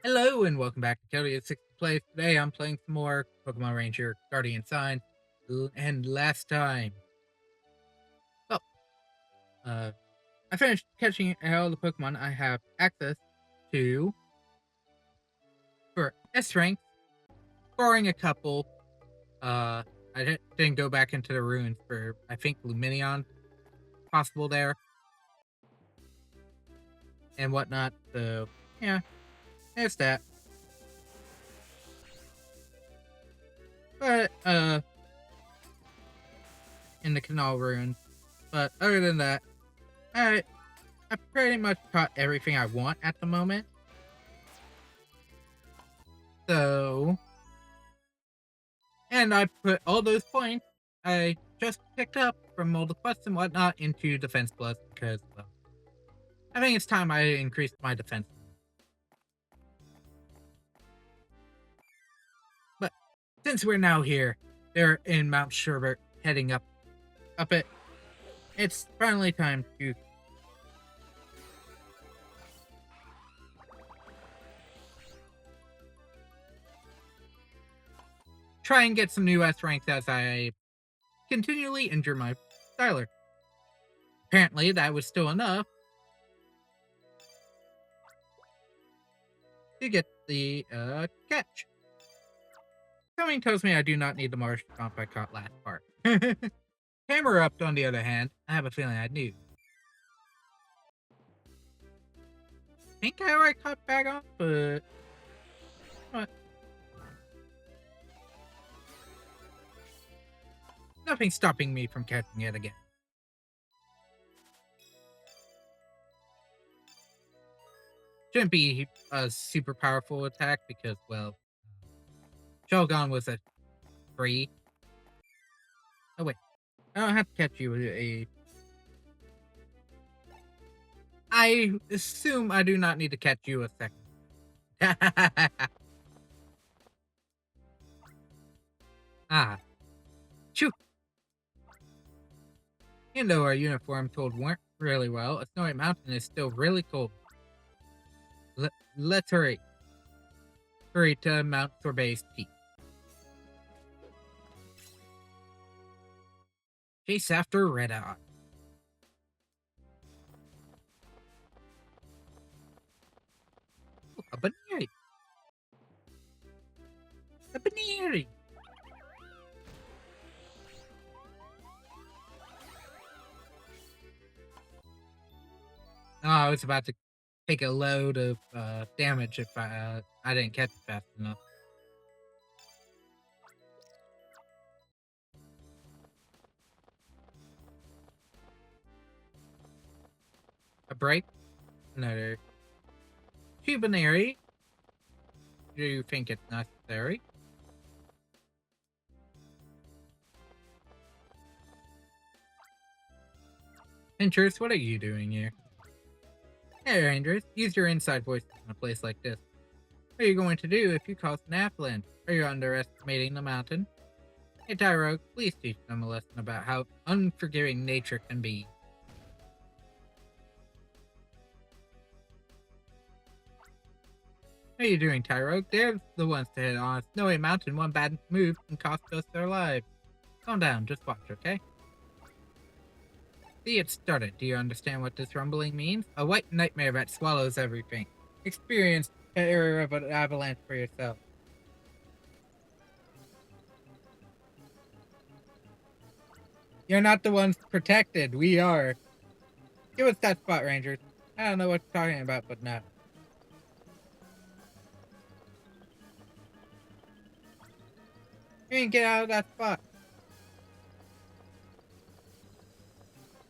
Hello and welcome back to Cody at 6th Place. Today I'm playing some more Pokemon Ranger Guardian Sign. And last time, well, I finished catching all the Pokemon I have access to for S rank, scoring a couple. I didn't go back into the ruins for, I think, Luminion possible there and whatnot. So, yeah, there's that. But, in the Canal Ruins. But other than that, I pretty much caught everything I want at the moment. So, and I put all those points I just picked up from all the quests and whatnot into Defense Plus because, well, I think it's time I increased my defense. But since we're now here, they're in Mount Sherbert heading up it. It's finally time to try and get some new S ranks as I continually injure my styler. Apparently, that was still enough to get the catch. Something tells me I do not need the Marsh Stomp I caught last part. Hammer Up, on the other hand, I have a feeling I knew. I think I already caught back on, but what? Nothing's stopping me from catching it again. Shouldn't be a super powerful attack because, well, Shogun was a 3. Oh wait, I don't have to catch you with a... I assume I do not need to catch you a second. Ah. Choo! Even though our uniform told weren't really well, a snowy mountain is still really cold. Let's hurry. Hurry to Mount Sorbet's peak. Chase after Red Eye. Oh, a Baneri. A Baneri. Oh, I was about to take a load of damage if I didn't catch it fast enough. A break? Another Cubanary. Do you think it's necessary? Pinchers, what are you doing here? Hey, Rangers, use your inside voice in a place like this. What are you going to do if you cause an avalanche? Are you underestimating the mountain? Hey, Tyro, please teach them a lesson about how unforgiving nature can be. What are you doing, Tyro? They're the ones to hit on a snowy mountain. One bad move can cost us their lives. Calm down, just watch, okay? See, it started. Do you understand what this rumbling means? A white nightmare that swallows everything. Experience the terror of an avalanche for yourself. You're not the ones protected. We are. Give us that spot, Rangers. I don't know what you're talking about, but no. You can get out of that spot.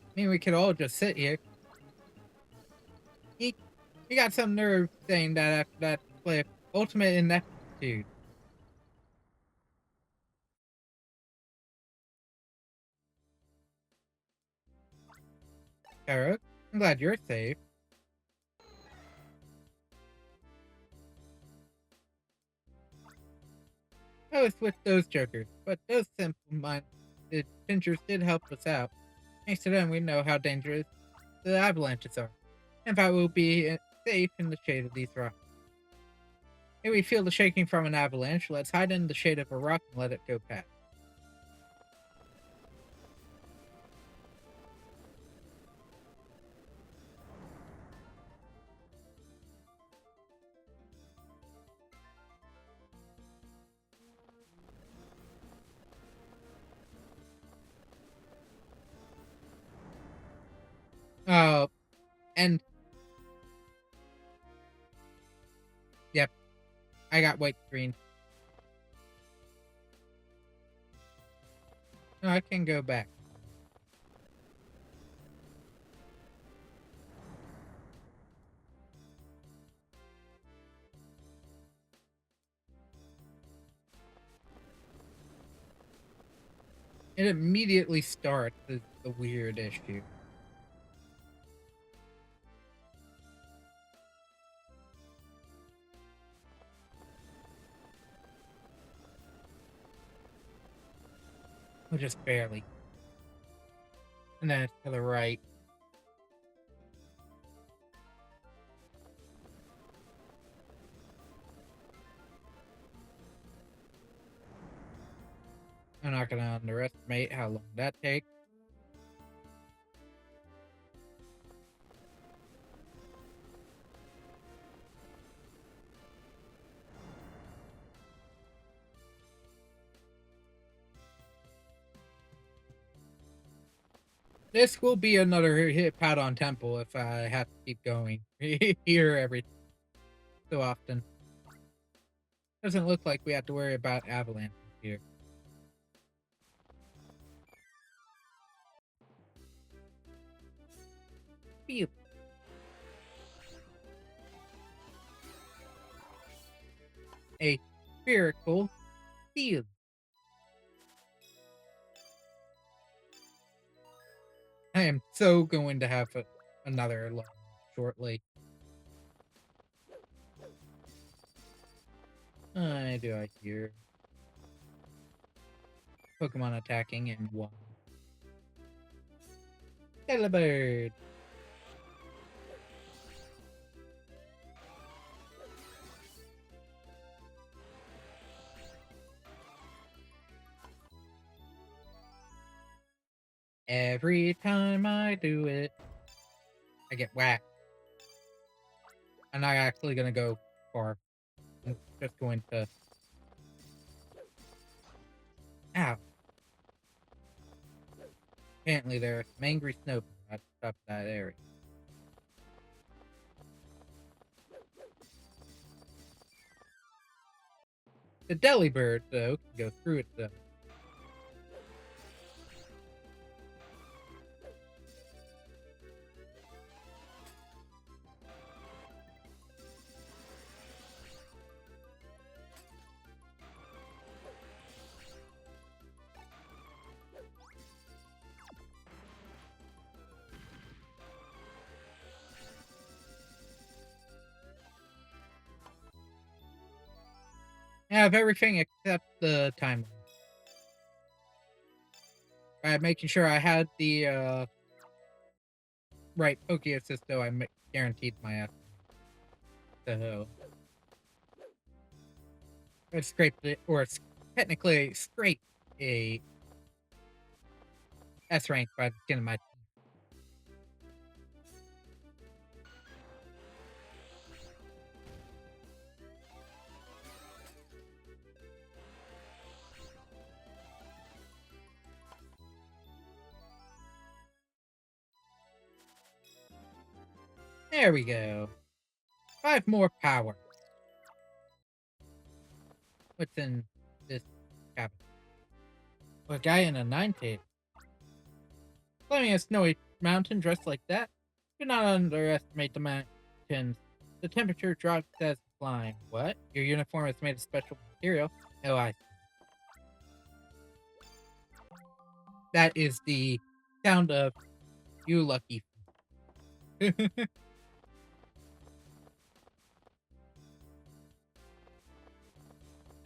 I mean, we could all just sit here. You got some nerve saying that after that flip. Ultimate ineptitude. Eric, I'm glad you're safe. I was with those jokers, but those simple-minded pinchers did help us out. Thanks to them, we know how dangerous the avalanches are, and that we'll be safe in the shade of these rocks. Hey, we feel the shaking from an avalanche. Let's hide in the shade of a rock and let it go past. Oh, and yep, I got white screen. No, I can go back. It immediately starts is the weird issue. Well, just barely. And then it's to the right. I'm not gonna underestimate how long that takes. This will be another hit pat on temple if I have to keep going here every so often. Doesn't look like we have to worry about avalanches here. Phew. A spherical field. I am so going to have another one shortly. Do I hear Pokemon attacking in one? Telebird. Every time I do it, I get whacked. I'm not actually gonna go far. I'm just going to. Ow. Apparently, there are some angry snow at the top of that area. The Delibird, though, can go through it, though. I have everything except the timeline. I'm making sure I had the right Poke Assist, though. I guaranteed my ass. So I scraped it, or technically scraped a S rank by the skin of my. There we go. 5 more power. What's in this cabinet? A guy in a 9-tail. Climbing a snowy mountain dressed like that? Do not underestimate the mountains. The temperature drops as you climb. What? Your uniform is made of special material? Oh, that is the sound of you lucky.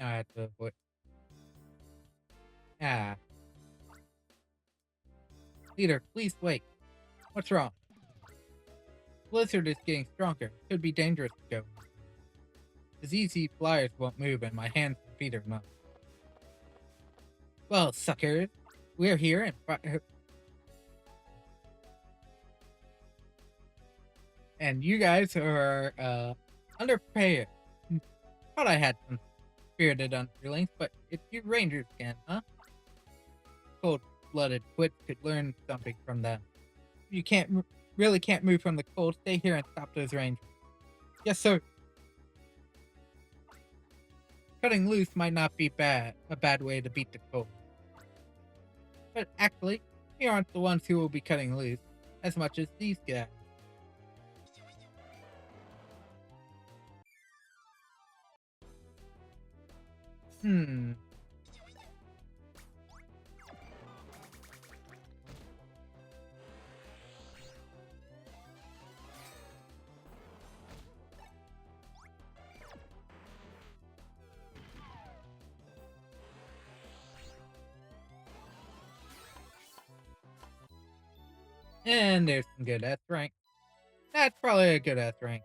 I have to avoid. Ah. Leader, please wait. What's wrong? Blizzard is getting stronger. Could be dangerous to go. The ZZ flyers won't move and my hands and feet are numb. Well, suckers, we're here and you guys are underprepared. Thought I had some spirited underlings, but if you rangers can, huh? Cold-blooded quits could learn something from them. You really can't move from the cold. Stay here and stop those rangers. Yes, sir. Cutting loose might not be a bad way to beat the cold. But actually, we aren't the ones who will be cutting loose, as much as these guys. Hmm. And there's some good S rank. That's probably a good S rank.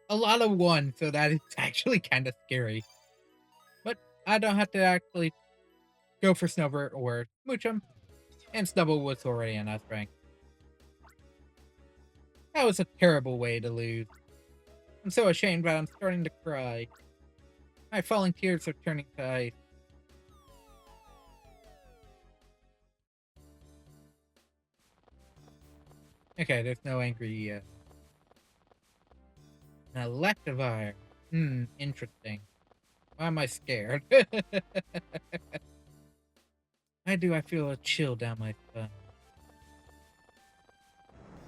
A lot of one, so that is actually kind of scary. But I don't have to actually go for Snubber or Mooch 'em. And Snubble was already an S rank. That was a terrible way to lose. I'm so ashamed, but I'm starting to cry. My falling tears are turning to ice. Okay, there's no angry an Electivire. Interesting. Why am I scared? Why do I feel a chill down my spine?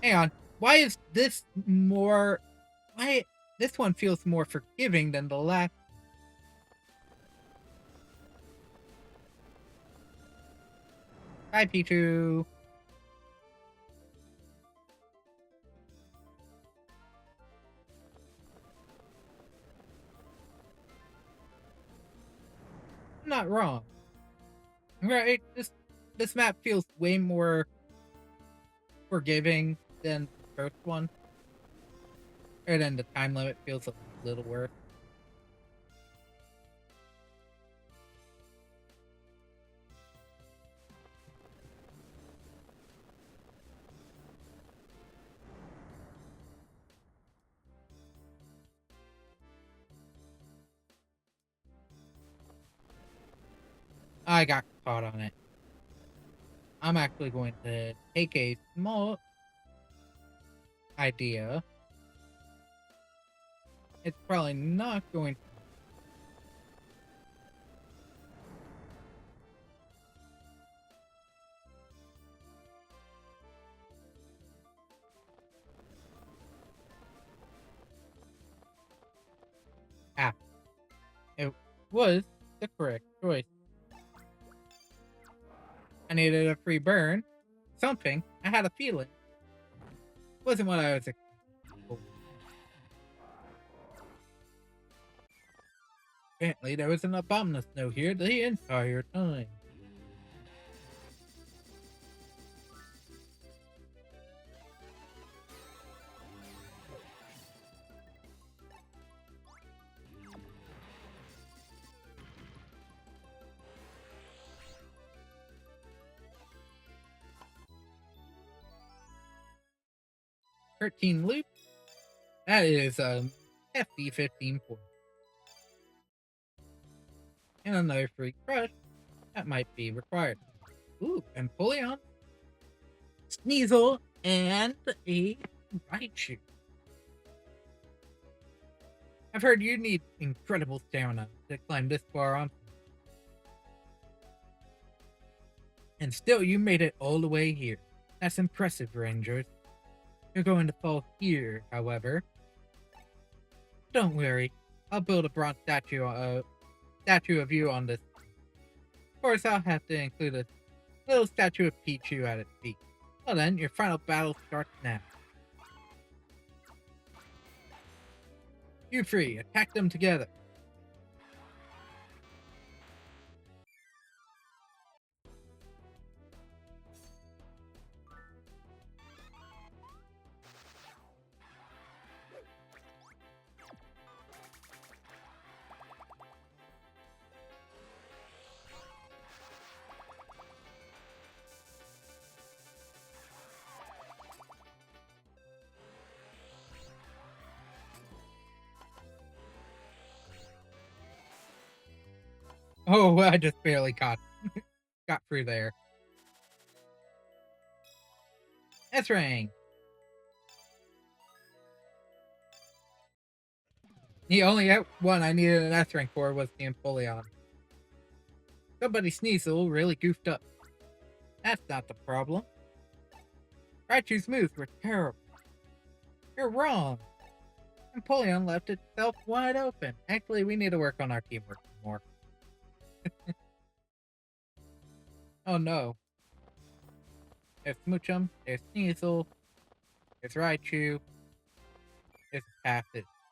Hang on. Why is this more... Why... This one feels more forgiving than the last. Hi, Pichu. I'm not wrong. Right, this map feels way more forgiving than the first one. And then the time limit feels a little worse. I got caught on it. I'm actually going to take a small idea. It's probably not going to... Ah, it was the correct choice. I needed a free burn. Something. I had a feeling. Wasn't what I was expecting. Apparently, there was an abominous snow here the entire time. "13 loop? That is a hefty 15 points. And another free crush. That might be required. Ooh, Empoleon, Sneasel, and a Raichu. I've heard you need incredible stamina to climb this far on. And still, you made it all the way here. That's impressive, Rangers. You're going to fall here, however. Don't worry. I'll build a bronze statue of you on this. Of course, I'll have to include a little statue of Pichu at its feet. Well then, your final battle starts now. You three, attack them together. Oh, I just barely got through there. S-Ring! The only one I needed an S-Ring for was the Empoleon. Somebody Sneasel really goofed up. That's not the problem. Raichu's moves were terrible. You're wrong. Empoleon left itself wide open. Actually, we need to work on our teamwork more. Oh no. There's Smoochum, there's Sneasel, there's Raichu, there's a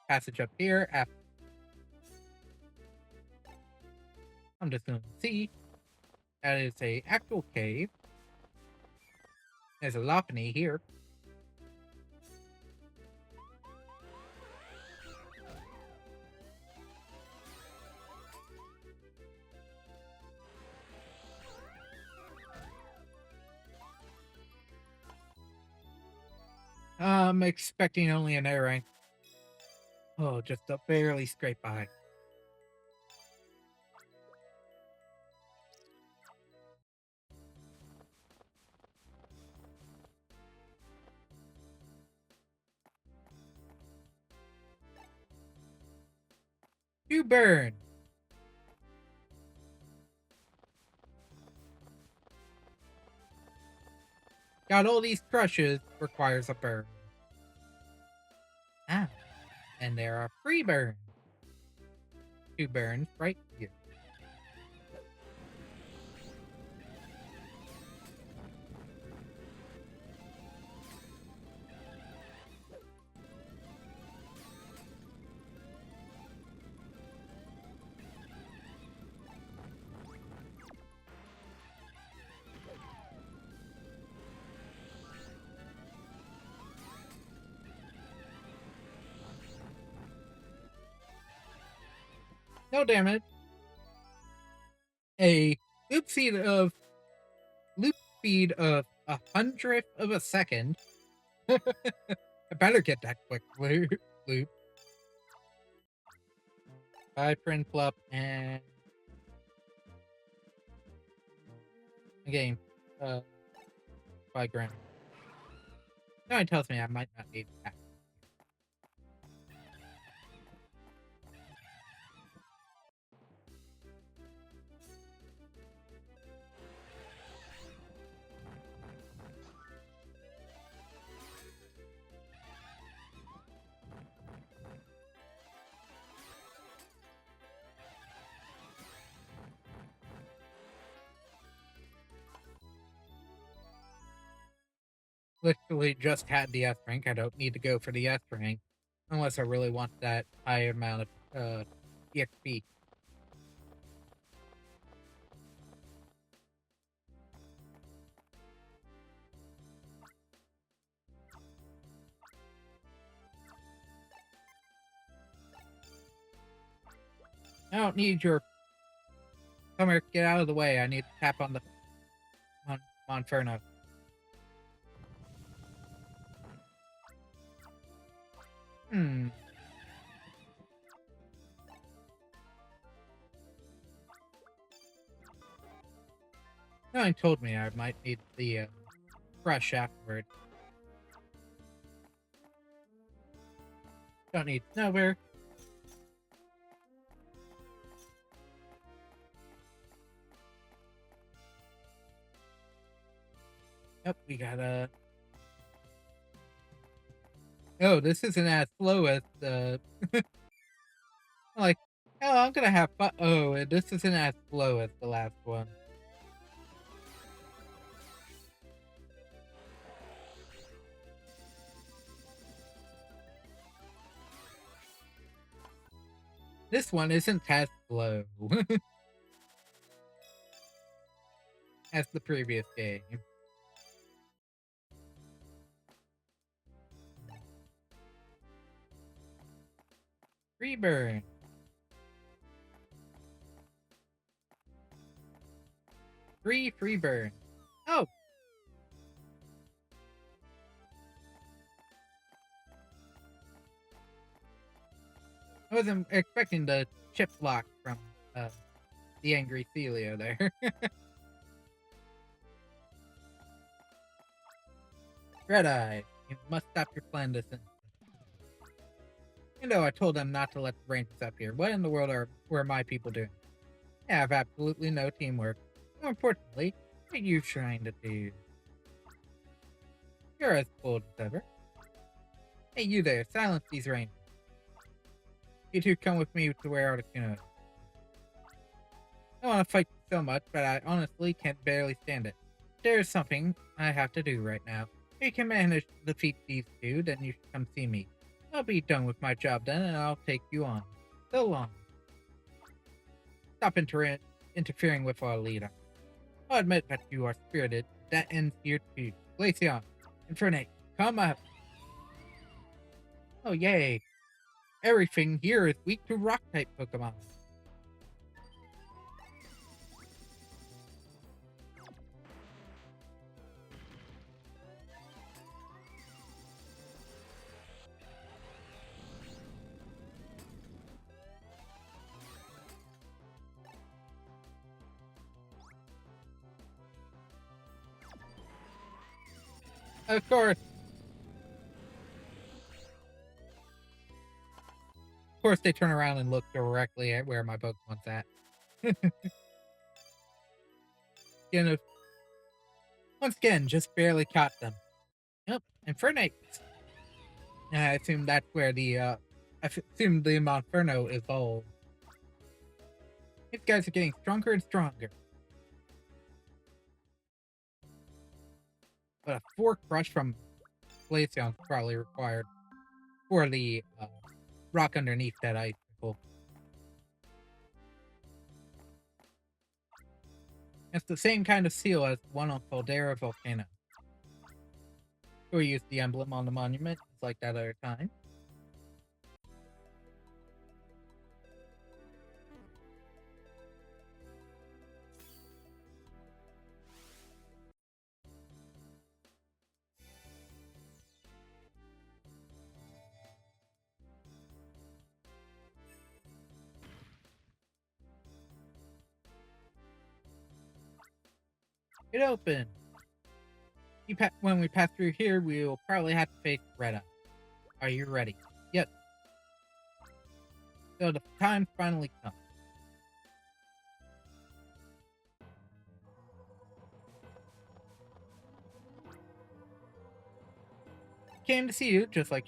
passage up here. I'm just gonna see. That is a actual cave. There's a Lopunny here. I'm expecting only an air rank. Oh, just a barely scrape by. You burn. Got all these crushes, requires a burn. Ah, and there are free burns. 2 burns right here. No damage. A loop speed of 1/100th of a second. I better get that quick loop. Bye, Prinplup, and again, by Grim. Now it tells me I might not need that. Literally just had the S rank. I don't need to go for the S rank unless I really want that high amount of EXP. I don't need your come here, get out of the way. I need to tap on the Monferno. Hmm. No one told me I might need the brush afterward. Don't need nowhere. Yep, we gotta. Oh, this isn't as slow as the. Like, oh, I'm gonna have fun. Oh, this isn't as slow as the last one. This one isn't as slow as the previous game. Free burn. Free burn. Oh! I wasn't expecting the chip block from the angry Celio there. Red Eye, you must stop your plan this instant. You know, I told them not to let the Rangers up here. What in the world were my people doing? They have absolutely no teamwork. More importantly, what are you trying to do? You're as bold as ever. Hey, you there, silence these Rangers. You two come with me to where Articuno is. I want to fight so much, but I honestly can't barely stand it. There's something I have to do right now. If you can manage to defeat these two, then you should come see me. I'll be done with my job then, and I'll take you on. So long. Stop interfering with our leader. I'll admit that you are spirited. That ends here too. Glaceon, Infernape, come up. Oh yay. Everything here is weak to rock-type Pokemon. Of course. Of course, they turn around and look directly at where my Pokemon's at. You know, once again, just barely caught them. Yep, Infernape. I assume that's where I assume the Monferno evolved. These guys are getting stronger and stronger. But a 4 crush from Glaceon's probably required for the rock underneath that icicle. It's the same kind of seal as one on Caldera Volcano. We used the emblem on the monument, just like that other time. It open. When we pass through here, we will probably have to face Red Eye. Are you ready? Yep. So the time finally comes. Came to see you, just like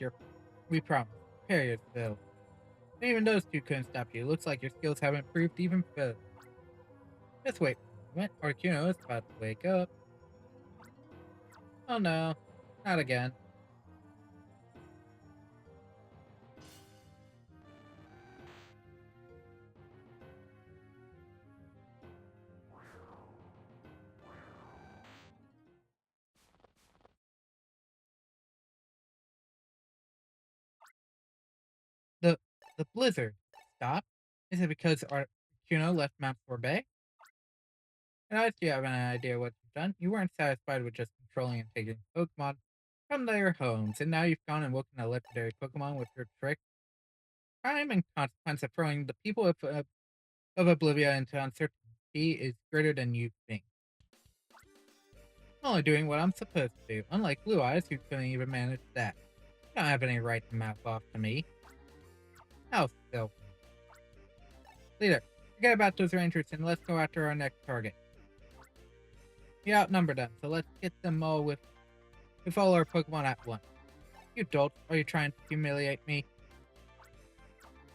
we promised. Prepare yourself. Even those two couldn't stop you. Looks like your skills have improved even further. Just wait a moment. Articuno is about to wake up. Oh no, not again. The the blizzard stopped. Is it because Articuno left Mount Sorbet? And I do have an idea what you've done. You weren't satisfied with just controlling and taking Pokemon from their homes, and now you've gone and woken a legendary Pokemon with your trick. Time and consequence of throwing the people of Oblivia into uncertainty is greater than you think. I'm only doing what I'm supposed to do, unlike Blue Eyes, who couldn't even manage that. You don't have any right to mouth off to me. How selfish. Leader, forget about those rangers and let's go after our next target. We outnumber them, so let's get them all with all our Pokemon at once. You dolt, are you trying to humiliate me?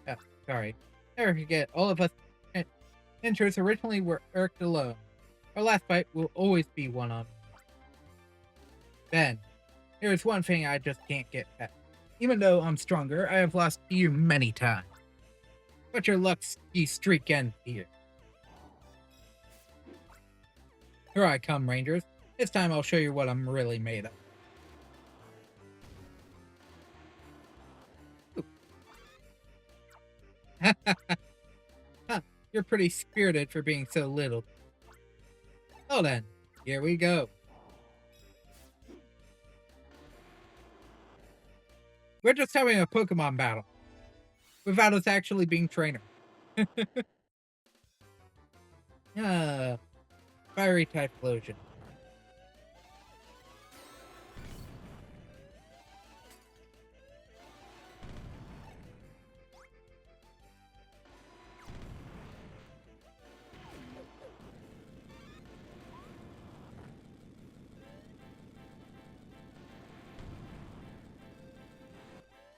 Oh, sorry. Never forget, all of us Rangers originally were irked alone. Our last fight will always be one-on-one. Ben, there is one thing I just can't get past. Even though I'm stronger, I have lost to you many times. But your lucky streak ends here. Here I come, Rangers. This time I'll show you what I'm really made of. Huh, you're pretty spirited for being so little. Well then, here we go. We're just having a Pokemon battle. Without us actually being trainers. Ah, fiery Typhlosion.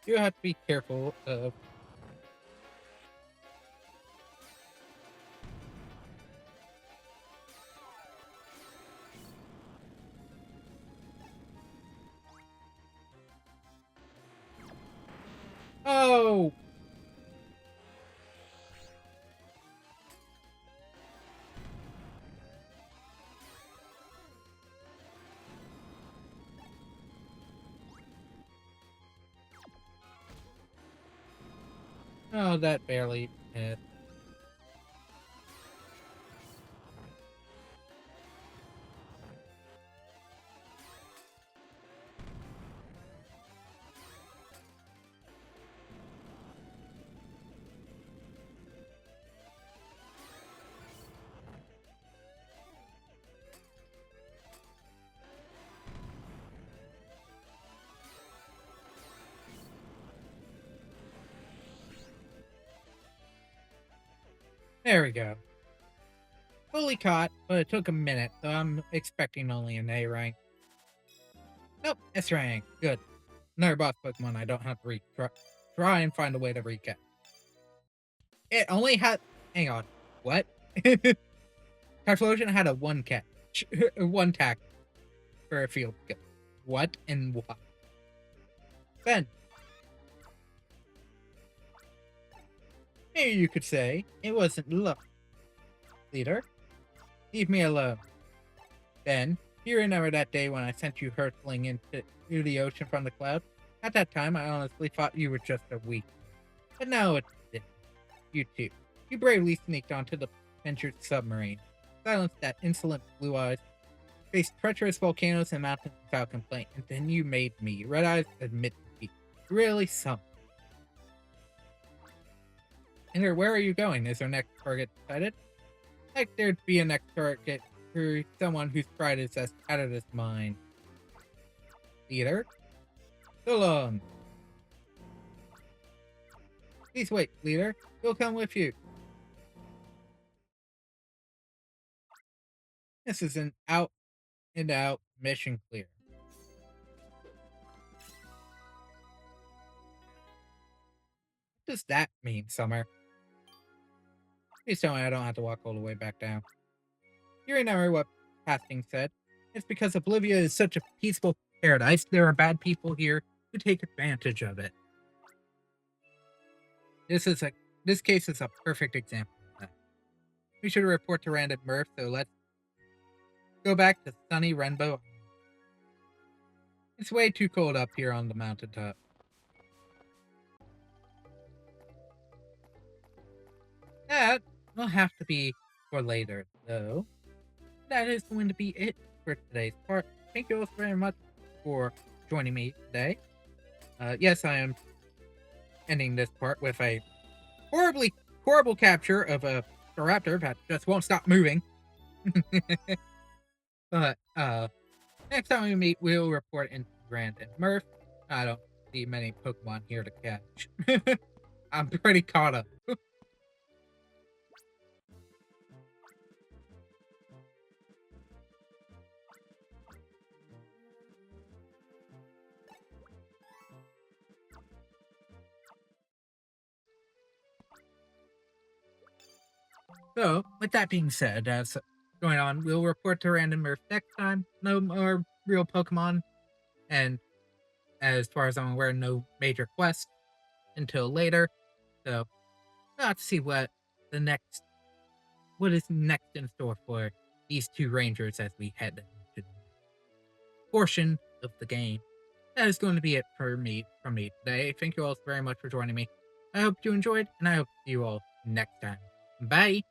You have to be careful of. Oh! Oh, that barely hit. There we go. Fully caught, but it took a minute, so I'm expecting only an A rank. Nope, S rank. Good. Another boss Pokemon I don't have to try and find a way to recap. It only had. Hang on. What? Typhlosion had a one catch. One tack for a field skill. What and why? Ben. Maybe you could say it wasn't luck. Leader, leave me alone. Ben, you remember that day when I sent you hurtling into the ocean from the cloud? At that time, I honestly thought you were just a weak. But now it's different. You too. You bravely sneaked onto the ventured submarine, silenced that insolent blue eyes, faced treacherous volcanoes and mountains without complaint, and then you made me, Red Eyes, admit defeat. Really something. And where are you going? Is our next target decided? Like there'd be a next target for someone whose pride is as out of his mind. Leader? So long. Please wait, leader. We'll come with you. This is an out and out mission clear. What does that mean, Summer? Please tell me I don't have to walk all the way back down. You remember what Hastings said? It's because Oblivia is such a peaceful paradise, there are bad people here who take advantage of it. This case is a perfect example of that. We should report to Rand and Murph, so let's go back to sunny Renbo. It's way too cold up here on the mountaintop. That will have to be for later, though. That is going to be it for today's part. Thank you all very much for joining me today. Yes, I am ending this part with a horrible capture of a raptor that just won't stop moving. But next time we meet, we'll report into Grant and Murph. I don't see many Pokemon here to catch. I'm pretty caught up. So, with that being said, as going on, we'll report to Random Murph next time. No more real Pokemon, and as far as I'm aware, no major quest until later. So, we'll have to see what is next in store for these two rangers as we head into the portion of the game. That is going to be it from me today. Thank you all very much for joining me. I hope you enjoyed, and I hope to see you all next time. Bye.